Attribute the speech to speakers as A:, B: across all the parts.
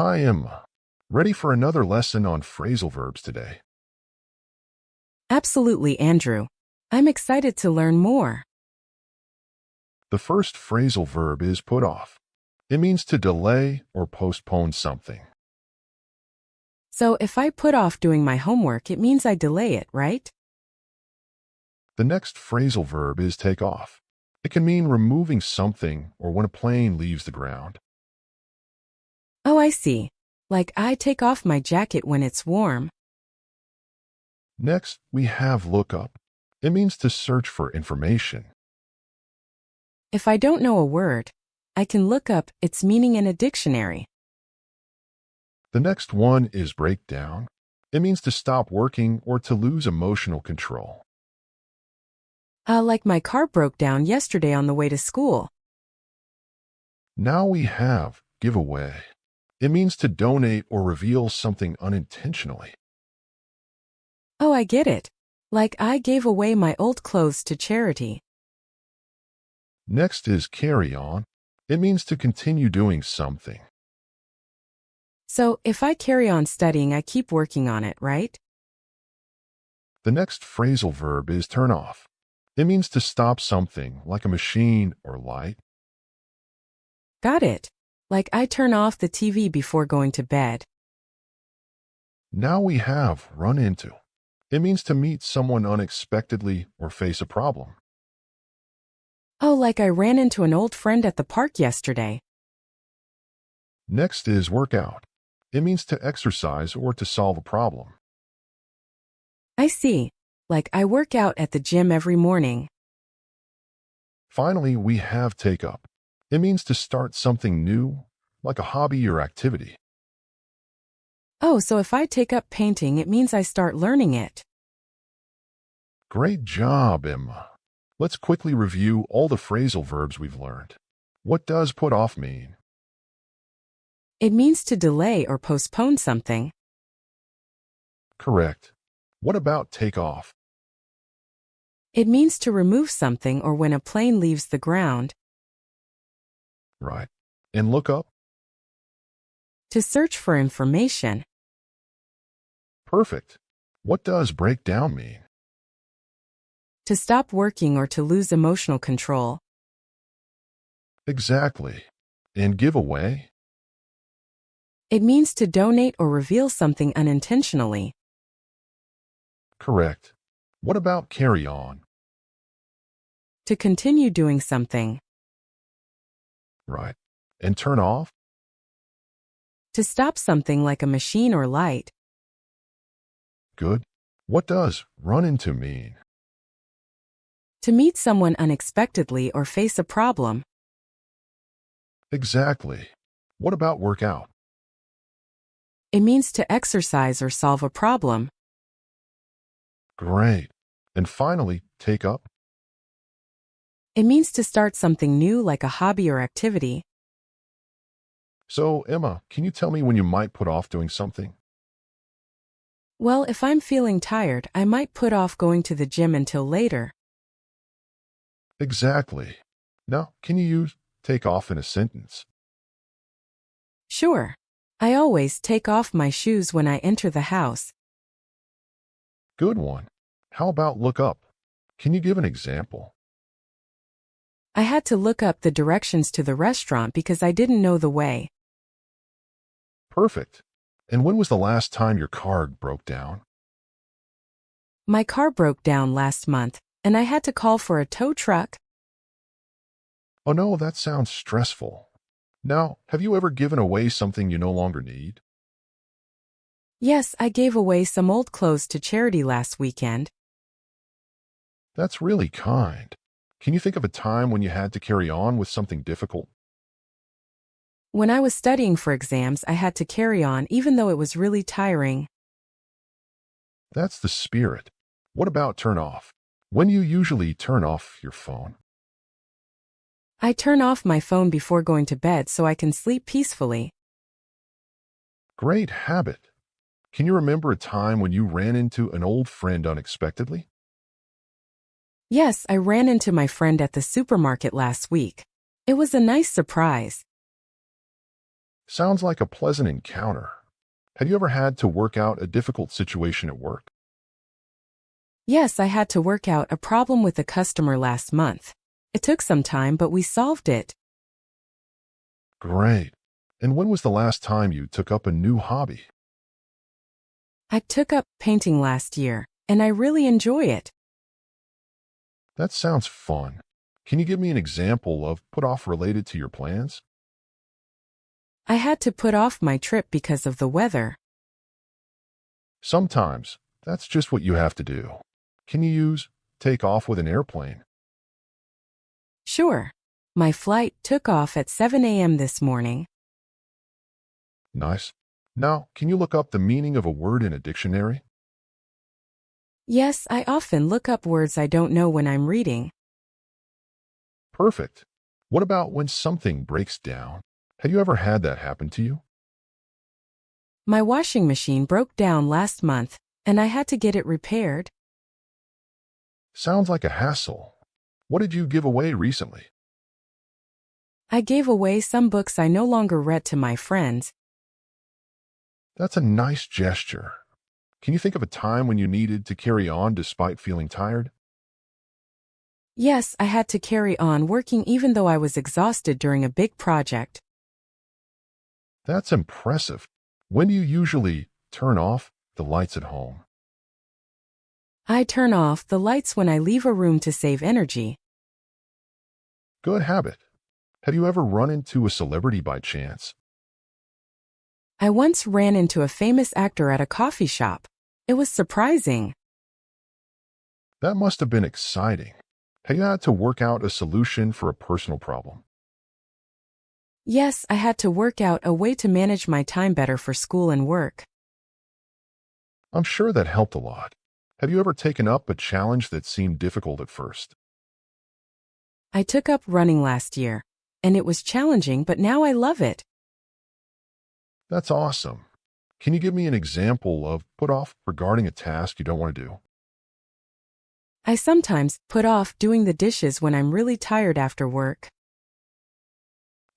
A: Hi, Emma. Ready for another lesson on phrasal verbs today?
B: Absolutely, Andrew. I'm excited to learn more.
A: The first phrasal verb is put off. It means to delay or postpone something.
B: So if I put off doing my homework, it means I delay it, right?
A: The next phrasal verb is take off. It can mean removing something or when a plane leaves the ground.
B: Oh, I see. Like I take off my jacket when it's warm.
A: Next, we have look up. It means to search for information.
B: If I don't know a word, I can look up its meaning in a dictionary.
A: The next one is break down. It means to stop working or to lose emotional control.
B: Like my car broke down yesterday on the way to school.
A: Now we have give away. It means to donate or reveal something unintentionally.
B: Oh, I get it. Like I gave away my old clothes to charity.
A: Next is carry on. It means to continue doing something.
B: So if I carry on studying, I keep working on it, right?
A: The next phrasal verb is turn off. It means to stop something like a machine or light.
B: Got it. Like I turn off the TV before going to bed.
A: Now we have run into. It means to meet someone unexpectedly or face a problem.
B: Oh, like I ran into an old friend at the park yesterday.
A: Next is work out. It means to exercise or to solve a problem.
B: I see. Like I work out at the gym every morning.
A: Finally, we have take up. It means to start something new, like a hobby or activity.
B: Oh, so if I take up painting, it means I start learning it.
A: Great job, Emma. Let's quickly review all the phrasal verbs we've learned. What does put off mean?
B: It means to delay or postpone something.
A: Correct. What about take off?
B: It means to remove something or when a plane leaves the ground.
A: Right. And look up?
B: To search for information.
A: Perfect. What does break down mean?
B: To stop working or to lose emotional control.
A: Exactly. And give away?
B: It means to donate or reveal something unintentionally.
A: Correct. What about carry on?
B: To continue doing something.
A: Right. And turn off?
B: To stop something like a machine or light.
A: Good. What does run into mean?
B: To meet someone unexpectedly or face a problem.
A: Exactly. What about work out?
B: It means to exercise or solve a problem.
A: Great. And finally, take up?
B: It means to start something new like a hobby or activity.
A: So, Emma, can you tell me when you might put off doing something?
B: Well, if I'm feeling tired, I might put off going to the gym until later.
A: Exactly. Now, can you use take off in a sentence?
B: Sure. I always take off my shoes when I enter the house.
A: Good one. How about look up? Can you give an example?
B: I had to look up the directions to the restaurant because I didn't know the way.
A: Perfect. And when was the last time your car broke down?
B: My car broke down last month, and I had to call for a tow truck.
A: Oh no, that sounds stressful. Now, have you ever given away something you no longer need?
B: Yes, I gave away some old clothes to charity last weekend.
A: That's really kind. Can you think of a time when you had to carry on with something difficult?
B: When I was studying for exams, I had to carry on even though it was really tiring.
A: That's the spirit. What about turn off? When you usually turn off your phone?
B: I turn off my phone before going to bed so I can sleep peacefully.
A: Great habit. Can you remember a time when you ran into an old friend unexpectedly?
B: Yes, I ran into my friend at the supermarket last week. It was a nice surprise.
A: Sounds like a pleasant encounter. Have you ever had to work out a difficult situation at work?
B: Yes, I had to work out a problem with a customer last month. It took some time, but we solved it.
A: Great. And when was the last time you took up a new hobby?
B: I took up painting last year, and I really enjoy it.
A: That sounds fun. Can you give me an example of put off related to your plans?
B: I had to put off my trip because of the weather.
A: Sometimes that's just what you have to do. Can you use take off with an airplane?
B: Sure. My flight took off at 7 a.m. this morning.
A: Nice. Now, can you look up the meaning of a word in a dictionary?
B: Yes, I often look up words I don't know when I'm reading.
A: Perfect. What about when something breaks down? Have you ever had that happen to you?
B: My washing machine broke down last month, and I had to get it repaired.
A: Sounds like a hassle. What did you give away recently?
B: I gave away some books I no longer read to my friends.
A: That's a nice gesture. Can you think of a time when you needed to carry on despite feeling tired?
B: Yes, I had to carry on working even though I was exhausted during a big project.
A: That's impressive. When do you usually turn off the lights at home?
B: I turn off the lights when I leave a room to save energy.
A: Good habit. Have you ever run into a celebrity by chance?
B: I once ran into a famous actor at a coffee shop. It was surprising.
A: That must have been exciting. Have you had to work out a solution for a personal problem?
B: Yes, I had to work out a way to manage my time better for school and work.
A: I'm sure that helped a lot. Have you ever taken up a challenge that seemed difficult at first?
B: I took up running last year, and it was challenging, but now I love it.
A: That's awesome. Can you give me an example of put off regarding a task you don't want to do?
B: I sometimes put off doing the dishes when I'm really tired after work.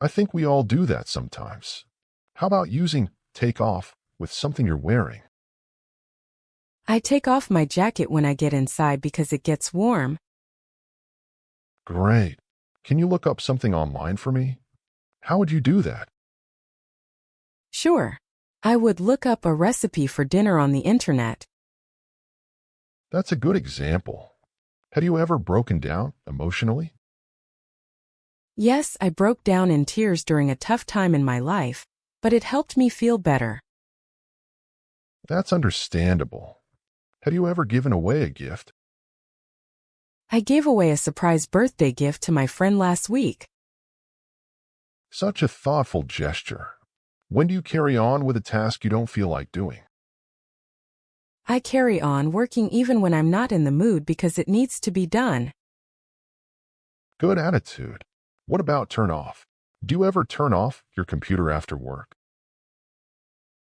A: I think we all do that sometimes. How about using take off with something you're wearing?
B: I take off my jacket when I get inside because it gets warm.
A: Great. Can you look up something online for me? How would you do that?
B: Sure. I would look up a recipe for dinner on the internet.
A: That's a good example. Have you ever broken down emotionally?
B: Yes, I broke down in tears during a tough time in my life, but it helped me feel better.
A: That's understandable. Have you ever given away a gift?
B: I gave away a surprise birthday gift to my friend last week.
A: Such a thoughtful gesture. When do you carry on with a task you don't feel like doing?
B: I carry on working even when I'm not in the mood because it needs to be done.
A: Good attitude. What about turn off? Do you ever turn off your computer after work?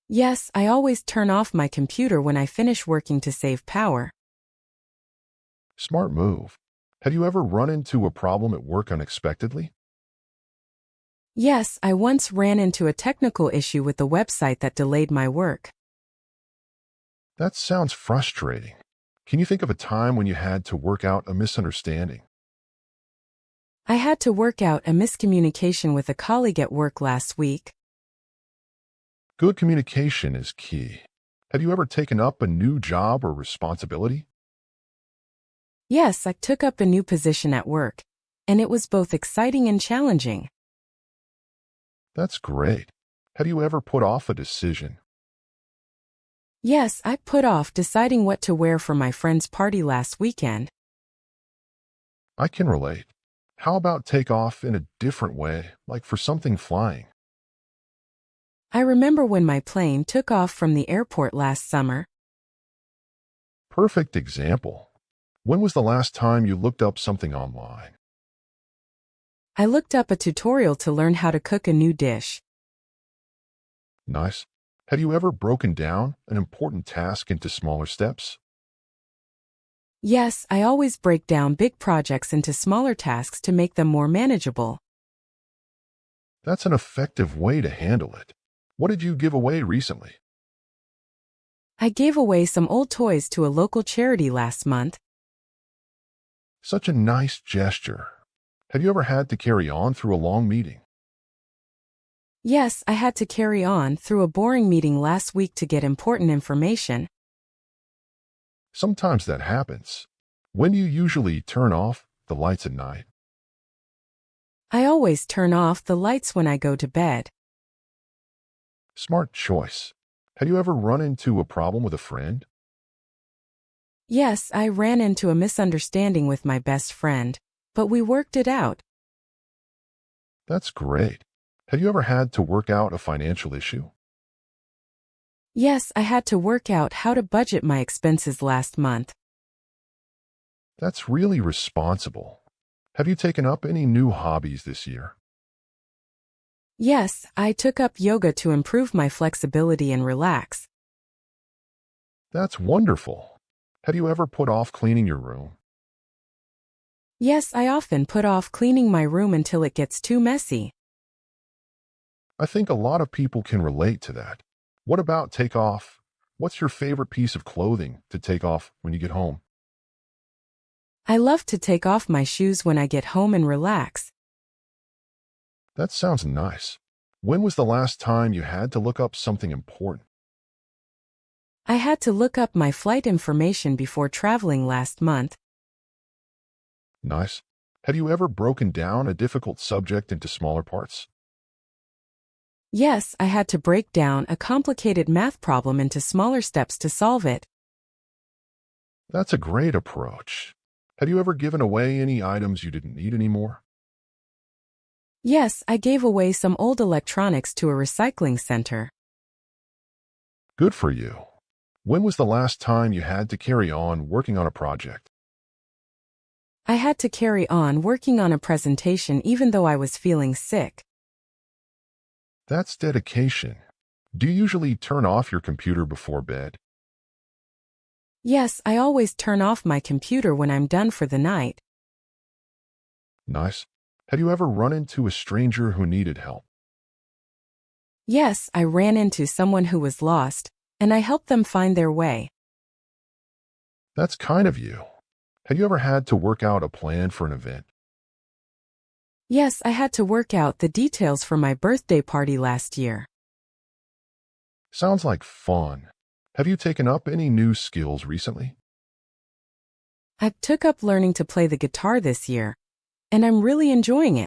B: Yes, I always turn off my computer when I finish working to save power.
A: Smart move. Have you ever run into a problem at work unexpectedly?
B: Yes, I once ran into a technical issue with the website that delayed my work.
A: That sounds frustrating. Can you think of a time when you had to work out a misunderstanding?
B: I had to work out a miscommunication with a colleague at work last week.
A: Good communication is key. Have you ever taken up a new job or responsibility?
B: Yes, I took up a new position at work, and it was both exciting and challenging.
A: That's great. Have you ever put off a decision?
B: Yes, I put off deciding what to wear for my friend's party last weekend.
A: I can relate. How about take off in a different way, like for something flying?
B: I remember when my plane took off from the airport last summer.
A: Perfect example. When was the last time you looked up something online?
B: I looked up a tutorial to learn how to cook a new dish.
A: Nice. Have you ever broken down an important task into smaller steps?
B: Yes, I always break down big projects into smaller tasks to make them more manageable.
A: That's an effective way to handle it. What did you give away recently?
B: I gave away some old toys to a local charity last month.
A: Such a nice gesture. Have you ever had to carry on through a long meeting?
B: Yes, I had to carry on through a boring meeting last week to get important information.
A: Sometimes that happens. When do you usually turn off the lights at night?
B: I always turn off the lights when I go to bed.
A: Smart choice. Have you ever run into a problem with a friend?
B: Yes, I ran into a misunderstanding with my best friend, but we worked it out.
A: That's great. Have you ever had to work out a financial issue?
B: Yes, I had to work out how to budget my expenses last month.
A: That's really responsible. Have you taken up any new hobbies this year?
B: Yes, I took up yoga to improve my flexibility and relax.
A: That's wonderful. Have you ever put off cleaning your room?
B: Yes, I often put off cleaning my room until it gets too messy.
A: I think a lot of people can relate to that. What about take off? What's your favorite piece of clothing to take off when you get home?
B: I love to take off my shoes when I get home and relax.
A: That sounds nice. When was the last time you had to look up something important?
B: I had to look up my flight information before traveling last month.
A: Nice. Have you ever broken down a difficult subject into smaller parts?
B: Yes, I had to break down a complicated math problem into smaller steps to solve it.
A: That's a great approach. Have you ever given away any items you didn't need anymore?
B: Yes, I gave away some old electronics to a recycling center.
A: Good for you. When was the last time you had to carry on working on a project?
B: I had to carry on working on a presentation even though I was feeling sick.
A: That's dedication. Do you usually turn off your computer before bed?
B: Yes, I always turn off my computer when I'm done for the night.
A: Nice. Have you ever run into a stranger who needed help?
B: Yes, I ran into someone who was lost, and I helped them find their way.
A: That's kind of you. Have you ever had to work out a plan for an event?
B: Yes, I had to work out the details for my birthday party last year.
A: Sounds like fun. Have you taken up any new skills recently?
B: I took up learning to play the guitar this year, and I'm really enjoying it.